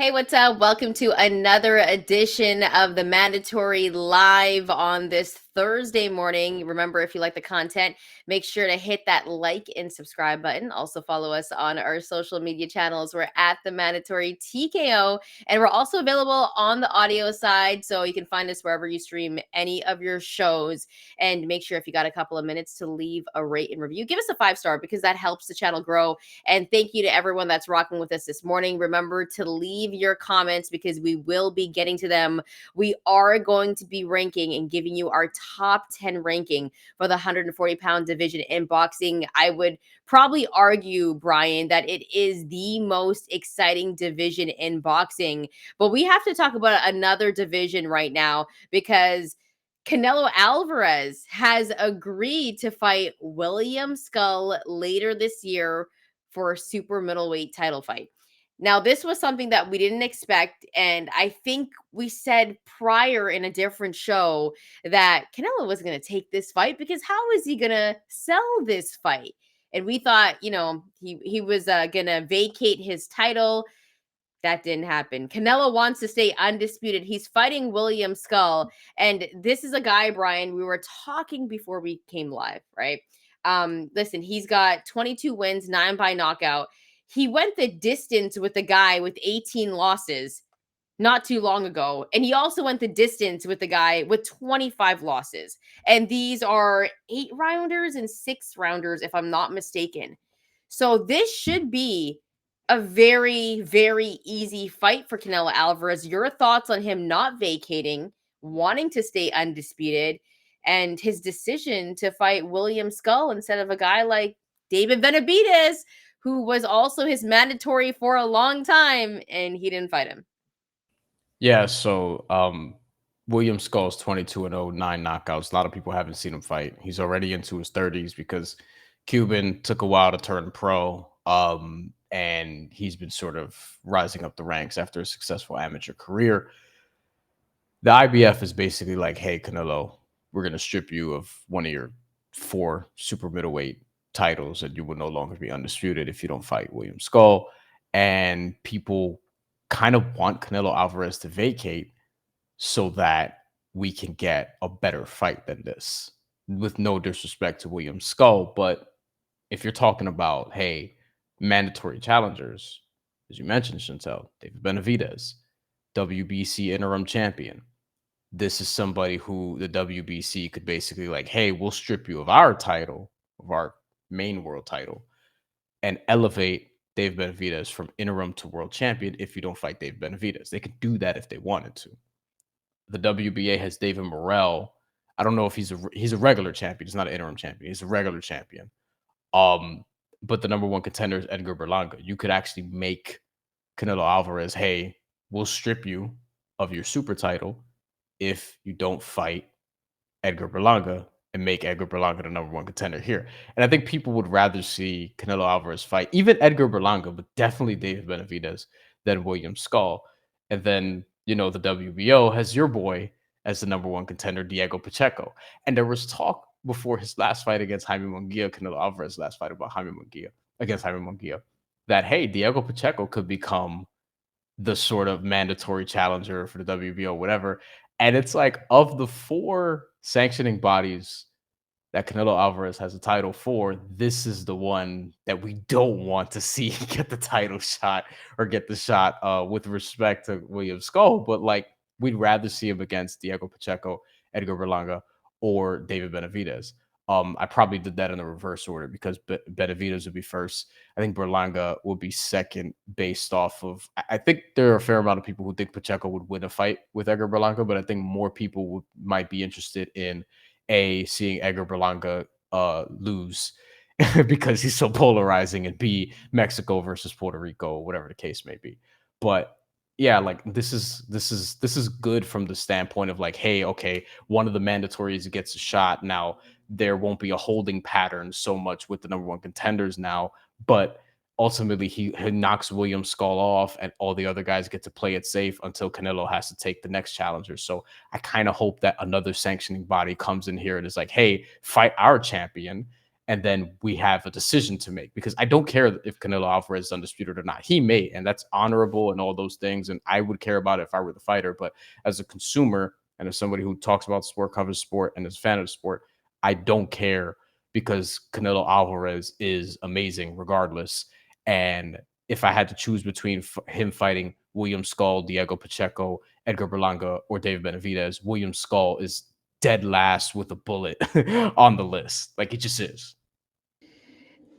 Hey, what's up? Welcome to another edition of the Mandatory live on this Thursday morning. Remember, if you like the content, make sure to hit that like and subscribe button. Also, follow us on our social media channels. We're at the Mandatory TKO, and we're also available on the audio side, so you can find us wherever you stream any of your shows. And make sure if you got a couple of minutes to leave a rate and review, give us a 5-star because that helps the channel grow. And thank you to everyone that's rocking with us this morning. Remember to leave your comments because we will be getting to them. We are going to be ranking and giving you our top 10 ranking for the 140-pound division in boxing. I would probably argue, Bryan, that it is the most exciting division in boxing. But we have to talk about another division right now because Canelo Alvarez has agreed to fight William Scull later this year for a super middleweight title fight. Now, this was something that we didn't expect. And I think we said prior in a different show that Canelo was going to take this fight because how is he going to sell this fight? And we thought, he was going to vacate his title. That didn't happen. Canelo wants to stay undisputed. He's fighting William Scull. And this is a guy, Bryan, we were talking before we came live, right? Listen, he's got 22 wins, 9 by knockout. He went the distance with the guy with 18 losses not too long ago. And he also went the distance with the guy with 25 losses. And these are 8-rounders and 6-rounders, if I'm not mistaken. So this should be a very, very easy fight for Canelo Alvarez. Your thoughts on him not vacating, wanting to stay undisputed, and his decision to fight William Scull instead of a guy like David Benavidez, who was also his mandatory for a long time, and he didn't fight him. Yeah, William Scull's 22-0, 9 knockouts. A lot of people haven't seen him fight. He's already into his 30s because Cuban took a while to turn pro. And he's been sort of rising up the ranks after a successful amateur career. The IBF is basically like, hey, Canelo, we're going to strip you of one of your 4 super middleweight titles, and you will no longer be undisputed if you don't fight William Scull. And people kind of want Canelo Alvarez to vacate so that we can get a better fight than this, with no disrespect to William Scull. But if you're talking about, hey, mandatory challengers, as you mentioned, Shantelle, David Benavidez, WBC interim champion. This is somebody who the WBC could basically like, hey, we'll strip you of our title, of our main world title, and elevate Dave Benavidez from interim to world champion if you don't fight Dave Benavidez. They could do that if they wanted to. The WBA has David Morrell. I don't know if he's a regular champion. He's not an interim champion. He's a regular champion. But the number one contender is Edgar Berlanga. You could actually make Canelo Alvarez, hey, we'll strip you of your super title if you don't fight Edgar Berlanga and make Edgar Berlanga the number one contender here. And I think people would rather see Canelo Alvarez fight even Edgar Berlanga, but definitely David Benavidez than William Scull. And then, the WBO has your boy as the number one contender, Diego Pacheco. And there was talk before his last fight against Jaime Munguia, Canelo Alvarez's last fight against Jaime Munguia, that, hey, Diego Pacheco could become the sort of mandatory challenger for the WBO, whatever. And it's like, of the 4 sanctioning bodies that Canelo Alvarez has a title for, this is the one that we don't want to see get the title shot or get the shot with respect to William Scull. But like, we'd rather see him against Diego Pacheco, Edgar Berlanga, or David Benavidez. I probably did that in the reverse order because Benavidez would be first. I think Berlanga will be second based off of, I think there are a fair amount of people who think Pacheco would win a fight with Edgar Berlanga, but I think more people might be interested in seeing Edgar Berlanga lose because he's so polarizing, and B, Mexico versus Puerto Rico, whatever the case may be. But yeah, like this is good from the standpoint of like, hey, okay, one of the mandatories gets a shot. Now there won't be a holding pattern so much with the number one contenders now, but ultimately he knocks William Scull off and all the other guys get to play it safe until Canelo has to take the next challenger. So I kind of hope that another sanctioning body comes in here and is like, hey, fight our champion. and then we have a decision to make, because I don't care if Canelo Alvarez is undisputed or not. He may, and that's honorable and all those things. And I would care about it if I were the fighter. But as a consumer and as somebody who talks about sport, covers sport, and is a fan of the sport, I don't care, because Canelo Alvarez is amazing regardless. And if I had to choose between him fighting William Scull, Diego Pacheco, Edgar Berlanga, or David Benavidez, William Scull is dead last with a bullet on the list. Like, it just is.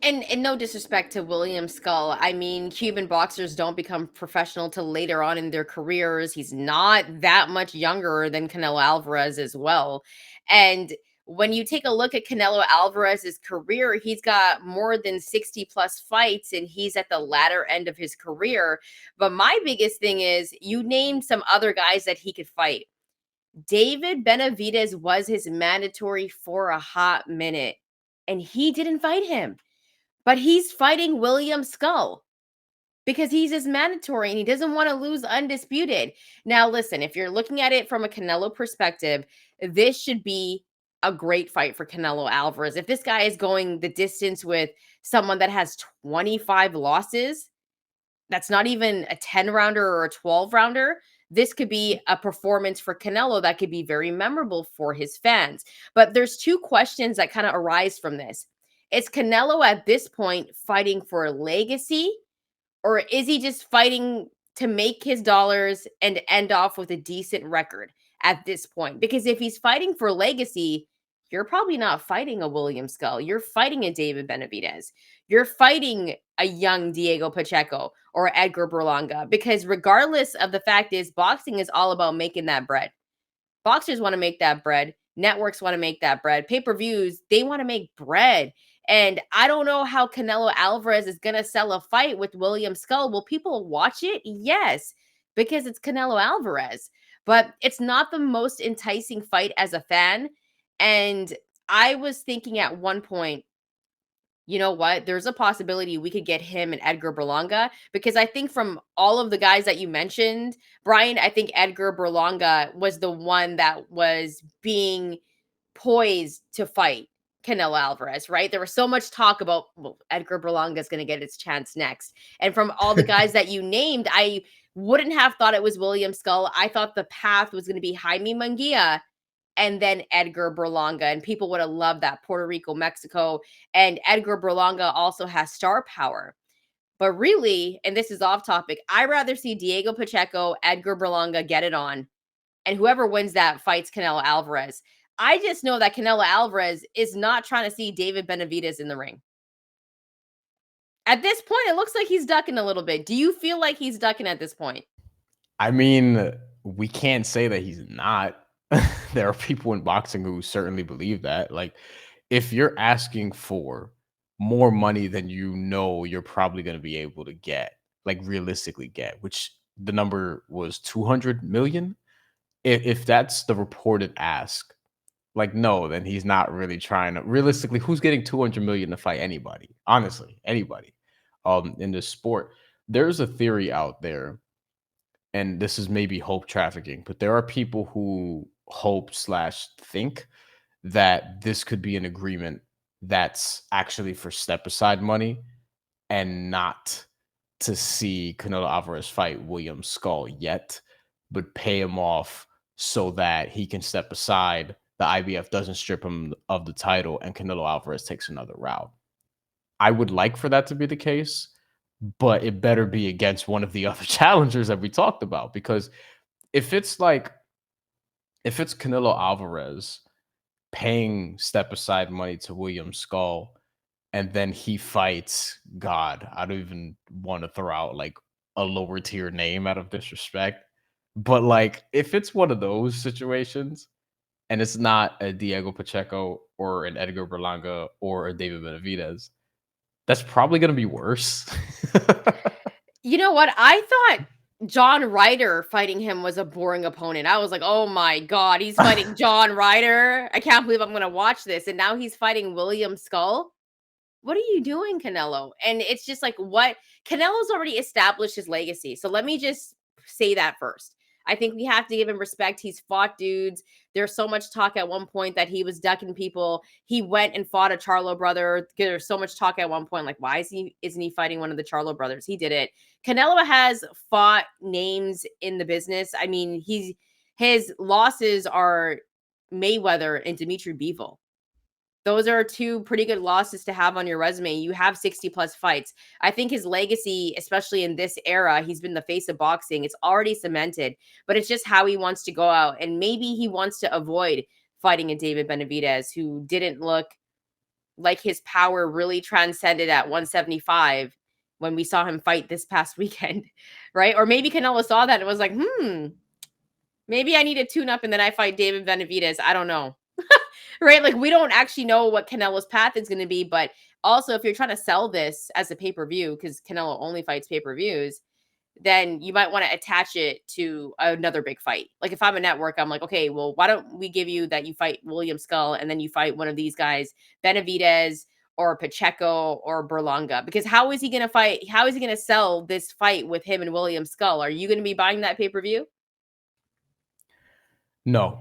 And no disrespect to William Scull. I mean, Cuban boxers don't become professional till later on in their careers. He's not that much younger than Canelo Alvarez as well. And when you take a look at Canelo Alvarez's career, he's got more than 60 plus fights and he's at the latter end of his career. But my biggest thing is you named some other guys that he could fight. David Benavidez was his mandatory for a hot minute and he didn't fight him. But he's fighting William Scull because he's his mandatory and he doesn't want to lose undisputed. Now, listen, if you're looking at it from a Canelo perspective, this should be a great fight for Canelo Alvarez. If this guy is going the distance with someone that has 25 losses, that's not even a 10 rounder or a 12 rounder. This could be a performance for Canelo that could be very memorable for his fans. But there's two questions that kind of arise from this. Is Canelo at this point fighting for a legacy, or is he just fighting to make his dollars and end off with a decent record at this point? Because if he's fighting for legacy, you're probably not fighting a William Scull. You're fighting a David Benavidez. You're fighting a young Diego Pacheco or Edgar Berlanga. Because regardless of the fact is, boxing is all about making that bread. Boxers want to make that bread. Networks want to make that bread. Pay-per-views, they want to make bread. And I don't know how Canelo Alvarez is going to sell a fight with William Scull. Will people watch it? Yes, because it's Canelo Alvarez. But it's not the most enticing fight as a fan. And I was thinking at one point, you know what? There's a possibility we could get him and Edgar Berlanga, because I think from all of the guys that you mentioned, Bryan, I think Edgar Berlanga was the one that was being poised to fight Canelo Alvarez, right? There was so much talk about, well, Edgar Berlanga is going to get its chance next. And from all the guys that you named, I wouldn't have thought it was William Scull. I thought the path was going to be Jaime Munguia and then Edgar Berlanga. And people would have loved that. Puerto Rico, Mexico. And Edgar Berlanga also has star power. But really, and this is off topic, I'd rather see Diego Pacheco, Edgar Berlanga get it on. And whoever wins that fights Canelo Alvarez. I just know that Canelo Alvarez is not trying to see David Benavidez in the ring. At this point, it looks like he's ducking a little bit. Do you feel like he's ducking at this point? I mean, we can't say that he's not. There are people in boxing who certainly believe that. Like, if you're asking for more money than you know you're probably going to be able to get, like realistically get, which the number was 200 million. If that's the reported ask, like, no, then he's not really trying to. Realistically, who's getting 200 million to fight anybody? Honestly, anybody in this sport. There's a theory out there, and this is maybe hope trafficking, but there are people who hope slash think that this could be an agreement that's actually for step aside money and not to see Canelo Alvarez fight William Scull yet, but pay him off so that he can step aside. The IBF doesn't strip him of the title and Canelo Alvarez takes another route. I would like for that to be the case, but it better be against one of the other challengers that we talked about. Because if it's like, if it's Canelo Alvarez paying step aside money to William Scull, and then he fights, God, I don't even want to throw out like a lower tier name out of disrespect. But like, if it's one of those situations and it's not a Diego Pacheco or an Edgar Berlanga or a David Benavidez, that's probably going to be worse. You know what? I thought John Ryder fighting him was a boring opponent. I was like, oh my God, he's fighting John Ryder. I can't believe I'm going to watch this. And now he's fighting William Scull. What are you doing, Canelo? And it's just like, what? Canelo's already established his legacy. So let me just say that first. I think we have to give him respect. He's fought dudes. There's so much talk at one point that he was ducking people. He went and fought a Charlo brother. There's so much talk at one point, like, why isn't he fighting one of the Charlo brothers? He did it. Canelo has fought names in the business. I mean, his losses are Mayweather and Dimitri Bivol. Those are two pretty good losses to have on your resume. You have 60 plus fights. I think his legacy, especially in this era, he's been the face of boxing. It's already cemented, but it's just how he wants to go out. And maybe he wants to avoid fighting a David Benavidez who didn't look like his power really transcended at 175 when we saw him fight this past weekend, right? Or maybe Canelo saw that and was like, maybe I need to tune up and then I fight David Benavidez. I don't know. Right? Like, we don't actually know what Canelo's path is going to be. But also, if you're trying to sell this as a pay-per-view, because Canelo only fights pay-per-views, then you might want to attach it to another big fight. Like, if I'm a network, I'm like, okay, well, why don't we give you that you fight William Scull and then you fight one of these guys, Benavidez or Pacheco or Berlanga? Because how is he going to fight? How is he going to sell this fight with him and William Scull? Are you going to be buying that pay-per-view? No.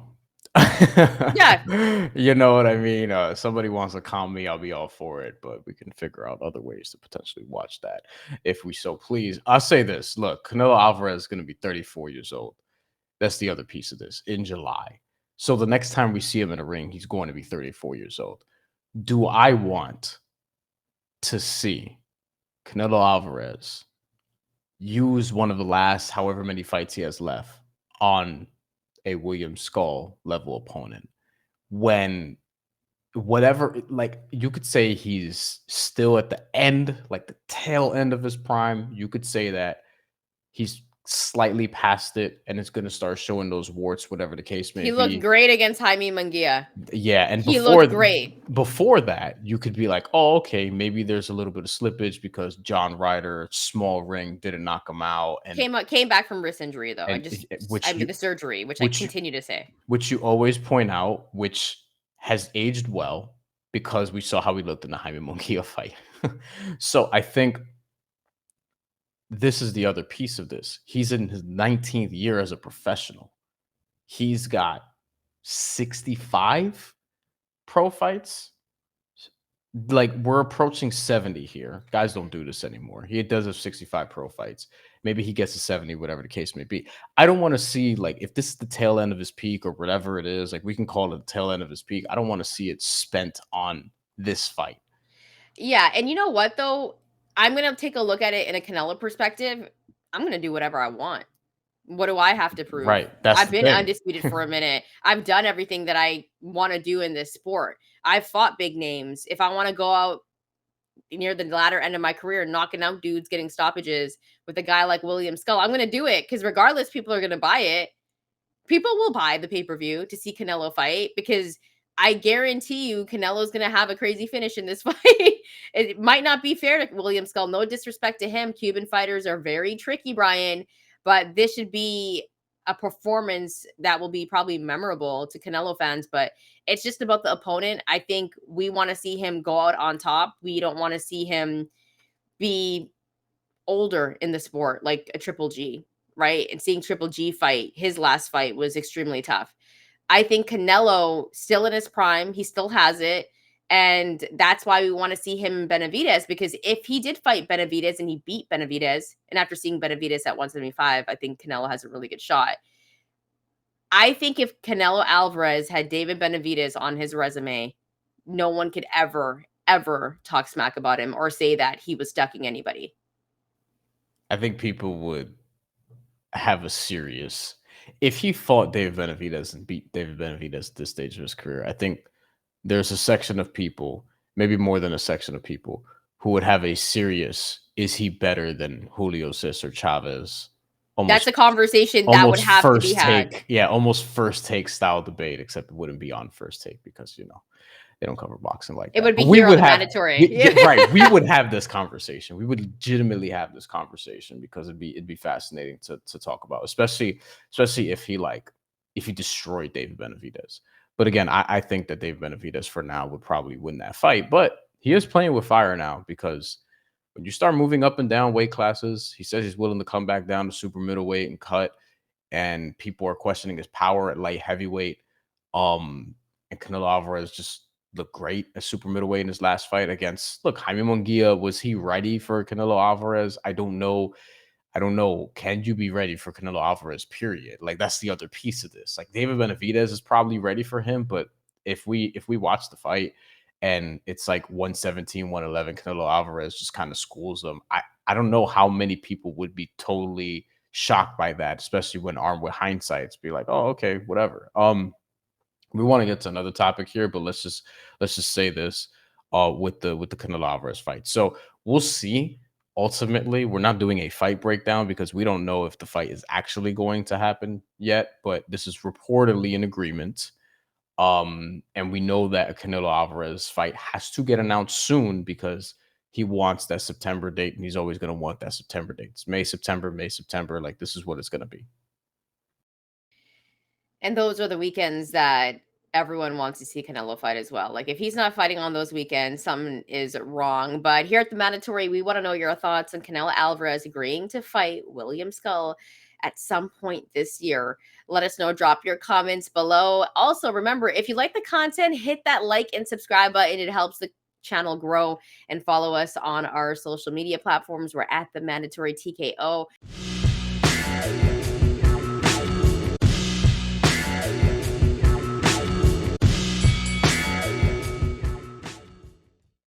Yeah. You know what I mean? Somebody wants to calm me, I'll be all for it, but we can figure out other ways to potentially watch that if we so please. I'll say this. Look, Canelo Alvarez is going to be 34 years old. That's the other piece of this in July. So the next time we see him in a ring, he's going to be 34 years old. Do I want to see Canelo Alvarez use one of the last however many fights he has left on a William Scull level opponent when whatever, like, you could say he's still at the end, like the tail end of his prime. You could say that he's slightly past it and it's going to start showing those warts, whatever the case may He be. looked great against Jaime Munguia. Yeah, and He looked great. before that, you could be like, oh, okay, maybe there's a little bit of slippage because John Ryder, small ring, didn't knock him out, and Came back from wrist injury though. and I did the surgery, which I continue to say. which you always point out, which has aged well because we saw how he looked in the Jaime Munguia fight. So I think this is the other piece of this. He's in his 19th year as a professional. He's got 65 pro fights. Like, we're approaching 70 here. Guys don't do this anymore. He does have 65 pro fights. Maybe he gets to 70, whatever the case may be. I don't want to see, like, if this is the tail end of his peak or whatever it is, like, we can call it the tail end of his peak. I don't want to see it spent on this fight. Yeah, and you know what though? I'm gonna take a look at it in a Canelo perspective. I'm gonna do whatever I want. What do I have to prove? Right. That's I've been undisputed for a minute. I've done everything that I want to do in this sport. I've fought big names. If I want to go out near the latter end of my career, knocking out dudes, getting stoppages with a guy like William Scull, I'm going to do it because regardless, people are going to buy it. People will buy the pay-per-view to see Canelo fight because I guarantee you Canelo's going to have a crazy finish in this fight. It might not be fair to William Scull. No disrespect to him. Cuban fighters are very tricky, Bryan, but this should be a performance that will be probably memorable to Canelo fans, but it's just about the opponent. I think we want to see him go out on top. We don't want to see him be older in the sport like a Triple G, right? And seeing Triple G fight, his last fight was extremely tough. I think Canelo still in his prime, he still has it. And that's why we want to see him in Benavidez, because if he did fight Benavidez and he beat Benavidez, and after seeing Benavidez at 175, I think Canelo has a really good shot. I think if Canelo Alvarez had David Benavidez on his resume, no one could ever talk smack about him or say that he was ducking anybody. I think people would have a serious, if he fought David Benavidez and beat David Benavidez at this stage of his career, I think there's a section of people, maybe more than a section of people, who would have a serious, is he better than Julio Cesar Chavez? That's a conversation that would have to be had. Yeah, almost first take style debate, except it wouldn't be on First Take because, you know, they don't cover boxing like that. It would be here on the mandatory. Right. We would have this conversation. We would legitimately have this conversation because it'd be fascinating to talk about, especially if he destroyed David Benavidez. But again, I think that David Benavidez for now would probably win that fight. But he is playing with fire now because when you start moving up and down weight classes, he says he's willing to come back down to super middleweight and cut. and people are questioning his power at light heavyweight. And Canelo Alvarez just looked great at super middleweight in his last fight against. Look, Jaime Munguia, was he ready for Canelo Alvarez? I don't know. I don't know. Can you be ready for Canelo Alvarez? Period. Like, that's the other piece of this. Like, David Benavidez is probably ready for him, but if we watch the fight and it's like 117, 111, Canelo Alvarez just kind of schools them. I don't know how many people would be totally shocked by that, especially when armed with hindsights. Be like, oh, okay, whatever. We want to get to another topic here, but let's just say this with the Canelo Alvarez fight. So we'll see. Ultimately, we're not doing a fight breakdown because we don't know if the fight is actually going to happen yet, but this is reportedly an agreement. And we know that a Canelo Alvarez fight has to get announced soon because he wants that September date, and he's always going to want that September date. It's May, September, May, September. Like, this is what it's going to be. And those are the weekends that everyone wants to see Canelo fight as well. Like if he's not fighting on those weekends, something is wrong. But here at the Mandatory, we want to know your thoughts on Canelo Alvarez agreeing to fight William Scull at some point this year. Let us know. Drop your comments below. Also, remember, if you like the content, hit that like and subscribe button. It helps the channel grow, and follow us on our social media platforms. We're at the Mandatory TKO.